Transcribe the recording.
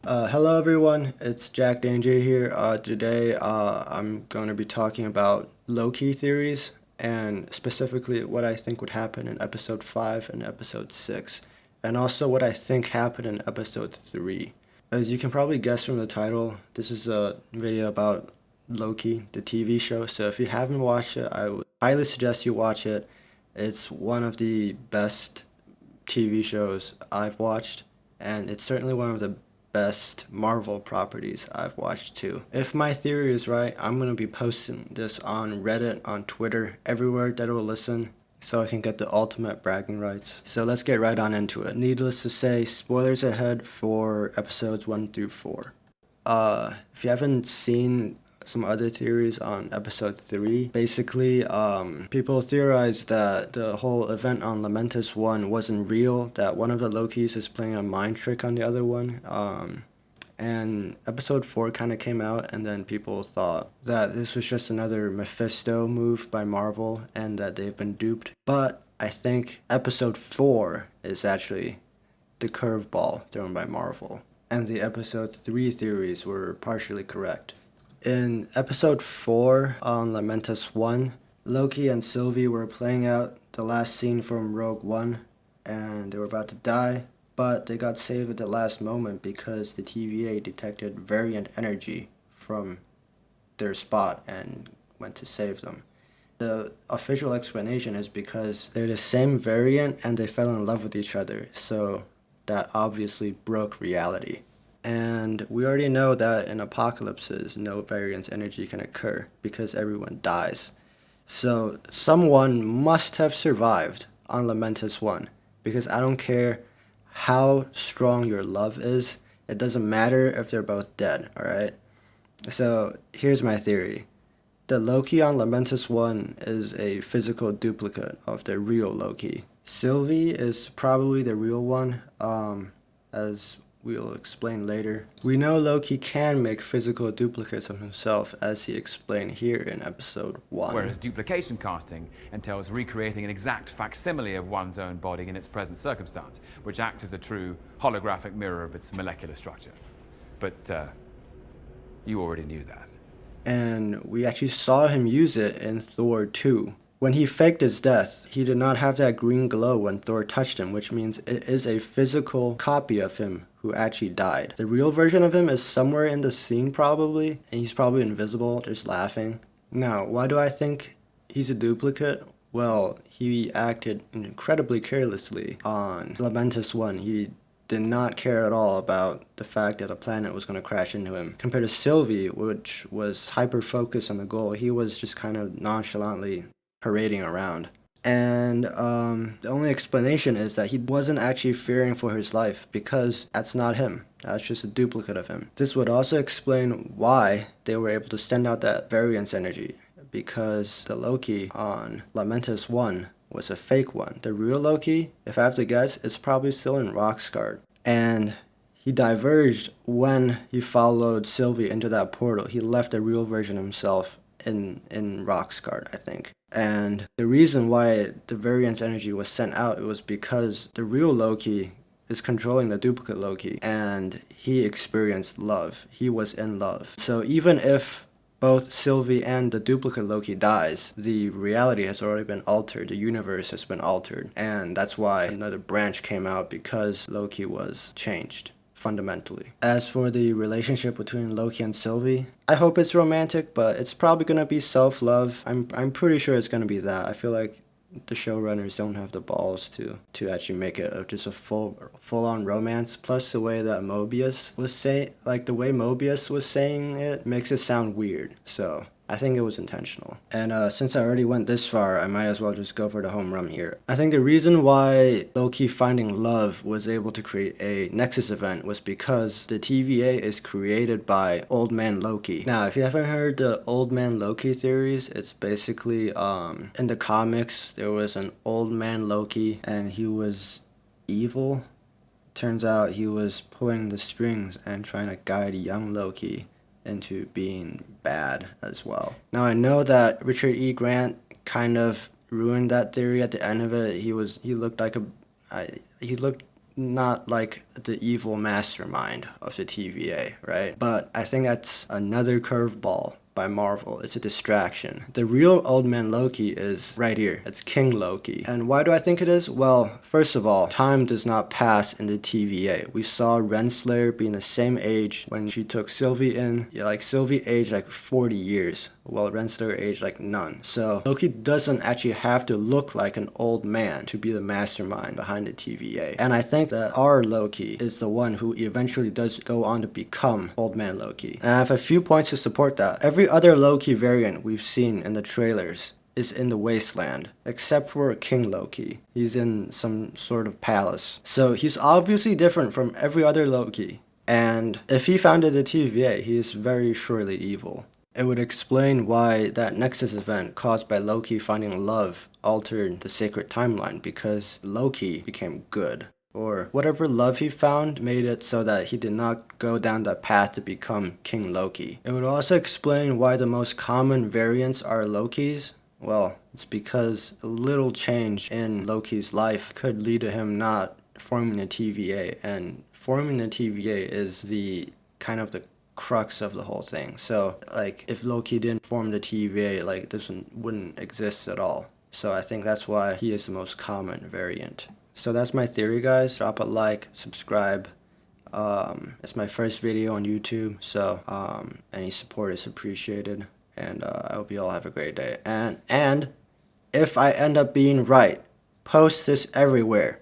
Hello everyone, it's Jack Danger here. Today I'm going to be talking about Loki theories and specifically what I think would happen in episode 5 and episode 6, and also what I think happened in episode 3. As you can probably guess from the title, this is a video about Loki, the TV show, so if you haven't watched it, I would highly suggest you watch it. It's one of the best TV shows I've watched, and it's certainly one of the best Marvel properties I've watched too. If my theory is right, I'm going to be posting this on Reddit, on Twitter, everywhere that will listen, so I can get the ultimate bragging rights. So let's get right on into it. Needless to say, spoilers ahead for episodes 1 through 4. If you haven't seen some other theories on episode 3. Basically, people theorized that the whole event on Lamentus 1 wasn't real, that one of the Lokis is playing a mind trick on the other one. And episode 4 kind of came out, and then people thought that this was just another Mephisto move by Marvel and that they've been duped. But I think episode 4 is actually the curveball thrown by Marvel, and the episode 3 theories were partially correct. In episode 4 on Lamentus 1, Loki and Sylvie were playing out the last scene from Rogue One, and they were about to die, but they got saved at the last moment because the TVA detected variant energy from their spot and went to save them. The official explanation is because they're the same variant and they fell in love with each other, so that obviously broke reality. And we already know that in apocalypses, no variance energy can occur because everyone dies. So someone must have survived on Lamentus 1, because I don't care how strong your love is, it doesn't matter if they're both dead, alright? So here's my theory. The Loki on Lamentus 1 is a physical duplicate of the real Loki. Sylvie is probably the real one, as we'll explain later. We know Loki can make physical duplicates of himself, as he explained here in episode 1. Whereas duplication casting entails recreating an exact facsimile of one's own body in its present circumstance, which acts as a true holographic mirror of its molecular structure. But you already knew that. And we actually saw him use it in Thor 2. When he faked his death, he did not have that green glow when Thor touched him, which means it is a physical copy of him who actually died. The real version of him is somewhere in the scene probably, and he's probably invisible, just laughing. Now, why do I think he's a duplicate? Well, he acted incredibly carelessly on Lamentus 1. He did not care at all about the fact that a planet was going to crash into him. Compared to Sylvie, which was hyper-focused on the goal, he was just kind of nonchalantly parading around. And the only explanation is that he wasn't actually fearing for his life, because that's not him. That's just a duplicate of him. This would also explain why they were able to send out that variance energy, because the Loki on Lamentus 1 was a fake one. The real Loki, if I have to guess, is probably still in Roxgard. And he diverged when he followed Sylvie into that portal. He left the real version of himself in Roxgard, I think. And the reason why the variance energy was sent out, it was because the real Loki is controlling the duplicate Loki, and he experienced love. He was in love. So even if both Sylvie and the duplicate Loki dies, the reality has already been altered, the universe has been altered, and that's why another branch came out, because Loki was changed fundamentally. As for the relationship between Loki and Sylvie, I hope it's romantic, but it's probably gonna be self-love. I'm pretty sure it's gonna be that. I feel like the showrunners don't have the balls to actually make it just a full-on romance. Plus the way that Mobius was saying, like the way Mobius was saying it makes it sound weird. So I think it was intentional. And since I already went this far, I might as well just go for the home run here. I think the reason why Loki finding love was able to create a Nexus event was because the TVA is created by Old Man Loki. Now, if you haven't heard the Old Man Loki theories, it's basically in the comics there was an Old Man Loki and he was evil. Turns out he was pulling the strings and trying to guide young Loki into being bad as well. Now I know that Richard E. Grant kind of ruined that theory at the end of it. He looked not like the evil mastermind of the TVA, right? But I think that's another curveball by Marvel. It's a distraction. The real Old Man Loki is right here. It's King Loki. And why do I think it is? Well, first of all, time does not pass in the TVA. We saw Renslayer being the same age when she took Sylvie in. Yeah, like Sylvie aged like 40 years, while Renslayer aged like none. So Loki doesn't actually have to look like an old man to be the mastermind behind the TVA. And I think that our Loki is the one who eventually does go on to become Old Man Loki. And I have a few points to support that. Every other Loki variant we've seen in the trailers is in the wasteland, except for King Loki. He's in some sort of palace. So he's obviously different from every other Loki. And if he founded the TVA, he is very surely evil. It would explain why that Nexus event caused by Loki finding love altered the sacred timeline, because Loki became good. Or whatever love he found made it so that he did not go down that path to become King Loki. It would also explain why the most common variants are Lokis. Well, it's because a little change in Loki's life could lead to him not forming a TVA, and forming a TVA is the kind of the crux of the whole thing. So like if Loki didn't form the TVA, like this wouldn't exist at all. So I think that's why he is the most common variant. So that's my theory, guys. Drop a like, subscribe. It's my first video on YouTube, so any support is appreciated. And I hope you all have a great day. And if I end up being right, post this everywhere.